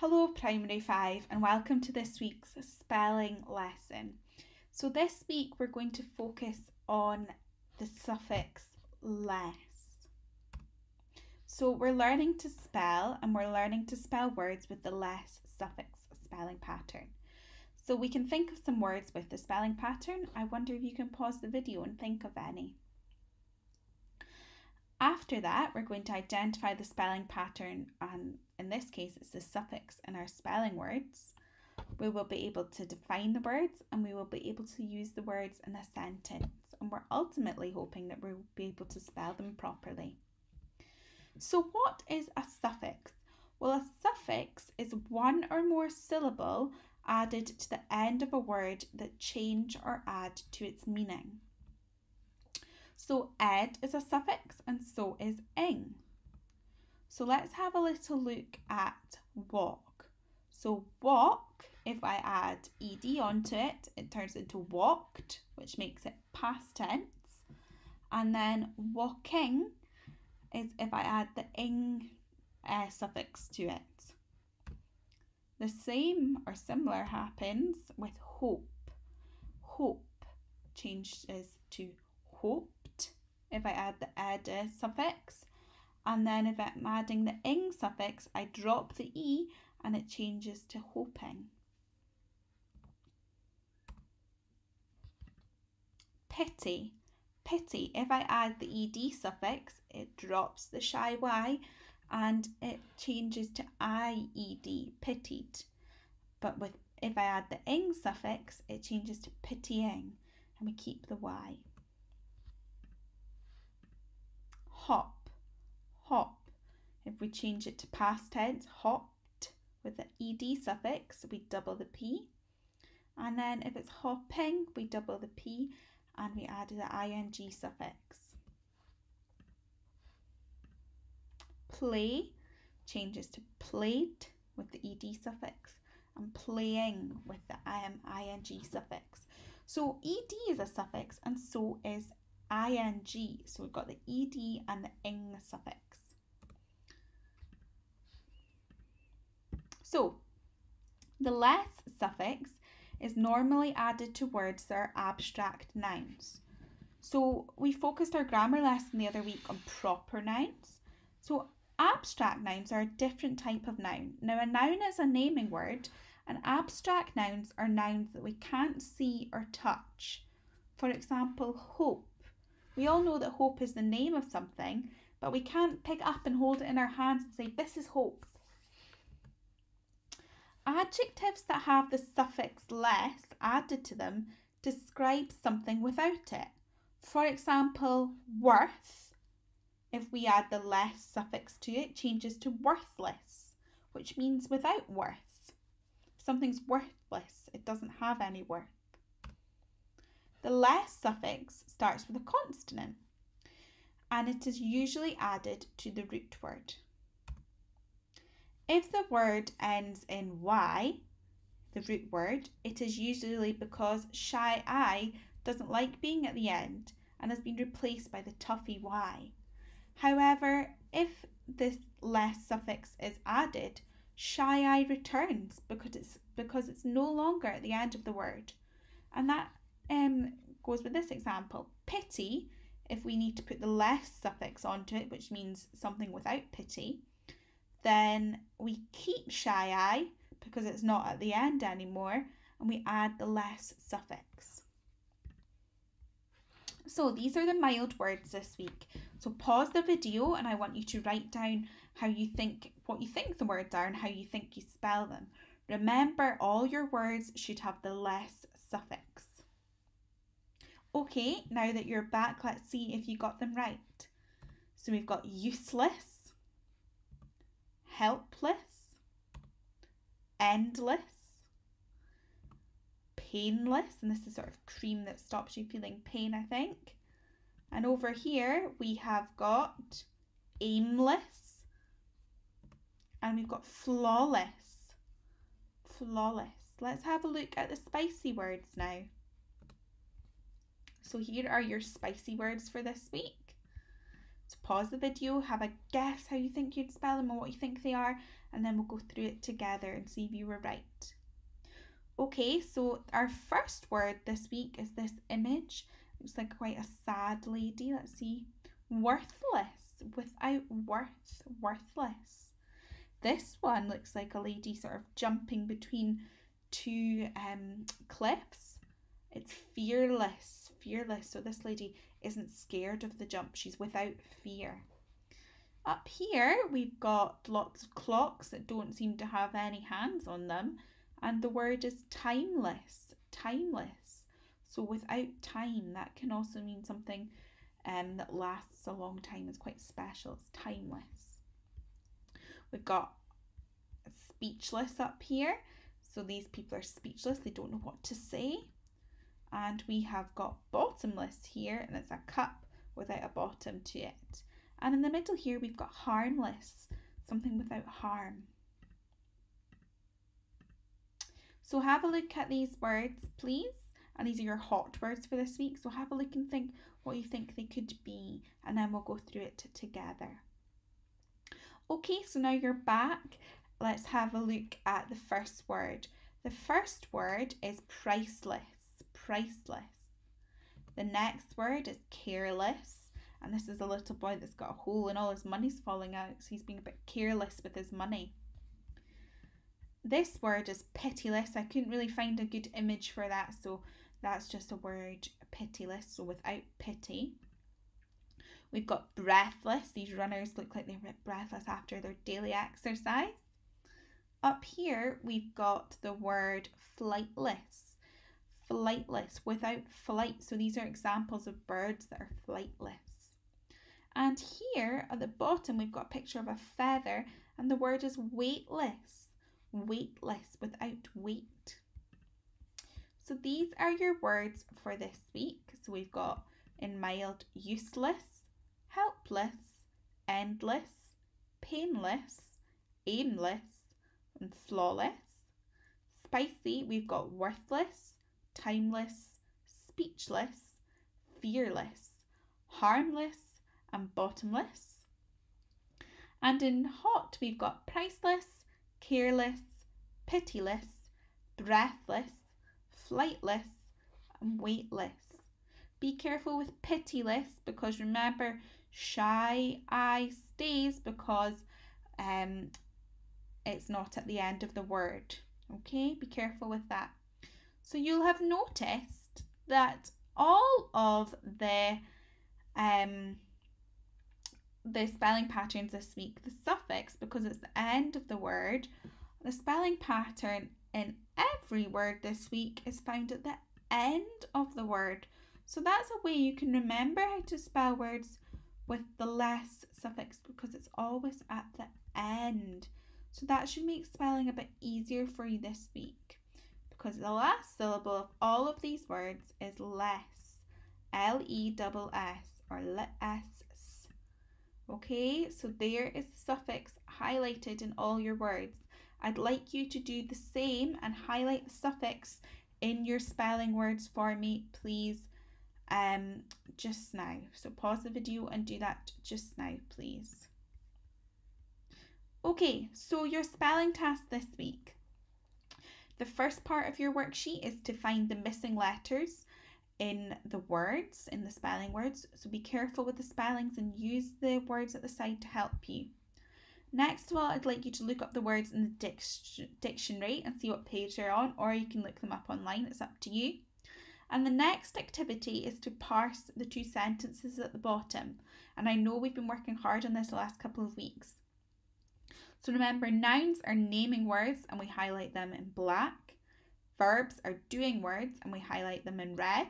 Hello Primary 5 and welcome to this week's spelling lesson. So this week we're going to focus on the suffix less. So we're learning to spell and we're learning to spell words with the less suffix spelling pattern. So we can think of some words with the spelling pattern. I wonder if you can pause the video and think of any. After that, we're going to identify the spelling pattern, and in this case, it's the suffix in our spelling words. We will be able to define the words and we will be able to use the words in a sentence. And we're ultimately hoping that we'll be able to spell them properly. So what is a suffix? Well, a suffix is one or more syllable added to the end of a word that change or add to its meaning. So ed is a suffix and so is ing. So let's have a little look at walk. So walk, if I add ed onto it, it turns into walked, which makes it past tense. And then walking is if I add the ing suffix to it. The same or similar happens with hope. Hope changes to hoped if I add the ed suffix, and then if I'm adding the ing suffix, I drop the e and it changes to hoping. Pity. Pity, if I add the ed suffix, it drops the shy y and it changes to ied, pitied. But if I add the ing suffix, it changes to pitying and we keep the y. Hop, hop. If we change it to past tense, hopped, with the ed suffix, we double the p. And then if it's hopping, we double the p and we add the ing suffix. Play changes to played with the ed suffix and playing with the ing suffix. So ed is a suffix and so is ing, so we've got the ed and the ing suffix. So the less suffix is normally added to words that are abstract nouns. So we focused our grammar lesson the other week on proper nouns. So abstract nouns are a different type of noun. Now a noun is a naming word and abstract nouns are nouns that we can't see or touch. For example, hope. We all know that hope is the name of something, but we can't pick it up and hold it in our hands and say, this is hope. Adjectives that have the suffix less added to them describe something without it. For example, worth, if we add the less suffix to it, changes to worthless, which means without worth. If something's worthless, it doesn't have any worth. The less suffix starts with a consonant and it is usually added to the root word. If the word ends in y, the root word, it is usually because shy I doesn't like being at the end and has been replaced by the toughy y. However, if this less suffix is added, shy I returns because it's no longer at the end of the word. And that goes with this example. Pity, if we need to put the less suffix onto it, which means something without pity, then we keep shy I because it's not at the end anymore and we add the less suffix. So these are the mild words this week. So pause the video and I want you to write down what you think the words are and how you think you spell them. Remember, all your words should have the less suffix. Okay, now that you're back, let's see if you got them right. So we've got useless, helpless, endless, painless, and this is sort of cream that stops you feeling pain, I think. And over here we have got aimless, and we've got flawless, flawless. Let's have a look at the spicy words now. So here are your spicy words for this week. So pause the video, have a guess how you think you'd spell them or what you think they are, and then we'll go through it together and see if you were right. Okay, so our first word this week is this image. Looks like quite a sad lady. Let's see. Worthless, without worth, worthless. This one looks like a lady sort of jumping between two cliffs. It's fearless, fearless. So this lady isn't scared of the jump. She's without fear. Up here, we've got lots of clocks that don't seem to have any hands on them. And the word is timeless, timeless. So without time, that can also mean something that lasts a long time, is quite special. It's timeless. We've got speechless up here. So these people are speechless. They don't know what to say. And we have got bottomless here, and it's a cup without a bottom to it. And in the middle here, we've got harmless, something without harm. So have a look at these words, please. And these are your hot words for this week. So have a look and think what you think they could be, and then we'll go through it together. Okay, so now you're back. Let's have a look at the first word. The first word is priceless, priceless. The next word is careless. And this is a little boy that's got a hole and all his money's falling out. So he's being a bit careless with his money. This word is pitiless. I couldn't really find a good image for that. So that's just a word, pitiless. So without pity. We've got breathless. These runners look like they're a bit breathless after their daily exercise. Up here, we've got the word flightless. Flightless, without flight. So these are examples of birds that are flightless. And here at the bottom, we've got a picture of a feather, and the word is weightless. Weightless, without weight. So these are your words for this week. So we've got in mild, useless, helpless, endless, painless, aimless, and flawless. Spicy, we've got worthless, timeless, speechless, fearless, harmless, and bottomless. And in hot, we've got priceless, careless, pitiless, breathless, flightless, and weightless. Be careful with pitiless, because remember, shy I stays because it's not at the end of the word. Okay, be careful with that. So you'll have noticed that all of the spelling patterns this week, the suffix, because it's the end of the word, the spelling pattern in every word this week is found at the end of the word. So that's a way you can remember how to spell words with the less suffix, because it's always at the end. So that should make spelling a bit easier for you this week, because the last syllable of all of these words is less. L-E-S-S, or less. Okay, so there is the suffix highlighted in all your words. I'd like you to do the same and highlight the suffix in your spelling words for me, please, just now. So pause the video and do that just now, please. Okay, so your spelling task this week. The first part of your worksheet is to find the missing letters in the words, in the spelling words. So be careful with the spellings and use the words at the side to help you. Next of all, I'd like you to look up the words in the dictionary and see what page they're on, or you can look them up online, it's up to you. And the next activity is to parse the two sentences at the bottom. And I know we've been working hard on this the last couple of weeks. So remember, nouns are naming words and we highlight them in black. Verbs are doing words and we highlight them in red.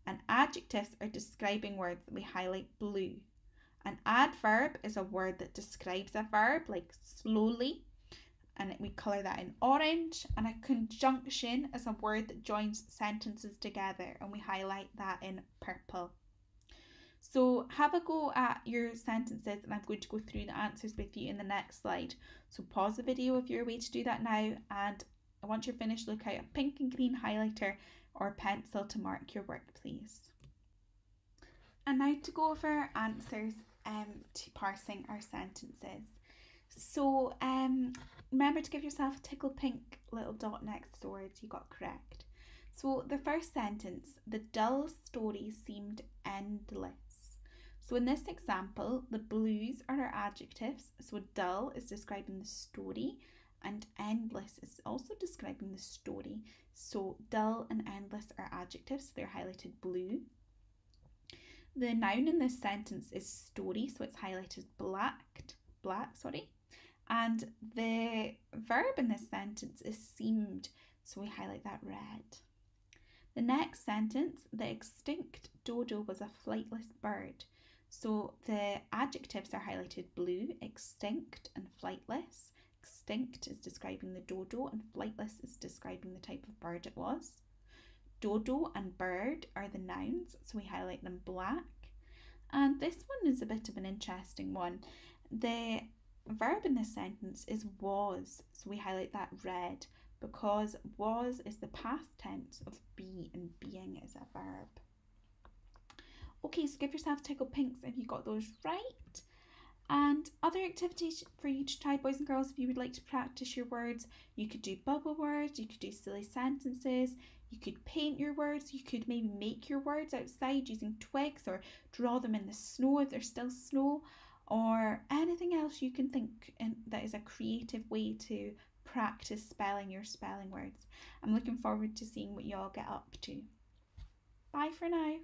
And adjectives are describing words that we highlight blue. An adverb is a word that describes a verb, like slowly, and we colour that in orange. And a conjunction is a word that joins sentences together, and we highlight that in purple. So have a go at your sentences, and I'm going to go through the answers with you in the next slide. So pause the video if you're away to do that now, and once you're finished, look out a pink and green highlighter or pencil to mark your work, please. And now to go over our answers to parsing our sentences. So remember to give yourself a tickle pink little dot next to the words you got correct. So the first sentence, the dull story seemed endless. So in this example, the blues are our adjectives. So dull is describing the story and endless is also describing the story. So dull and endless are adjectives, so they're highlighted blue. The noun in this sentence is story, so it's highlighted black, and the verb in this sentence is seemed, so we highlight that red. The next sentence, the extinct dodo was a flightless bird. So the adjectives are highlighted blue, extinct and flightless. Extinct is describing the dodo and flightless is describing the type of bird it was. Dodo and bird are the nouns, so we highlight them black. And this one is a bit of an interesting one. The verb in this sentence is was, so we highlight that red because was is the past tense of be and being is a verb. Okay, so give yourself tickle pinks if you got those right. And other activities for you to try, boys and girls, if you would like to practice your words, you could do bubble words, you could do silly sentences, you could paint your words, you could maybe make your words outside using twigs or draw them in the snow if there's still snow, or anything else you can think that is a creative way to practice spelling your spelling words. I'm looking forward to seeing what you all get up to. Bye for now.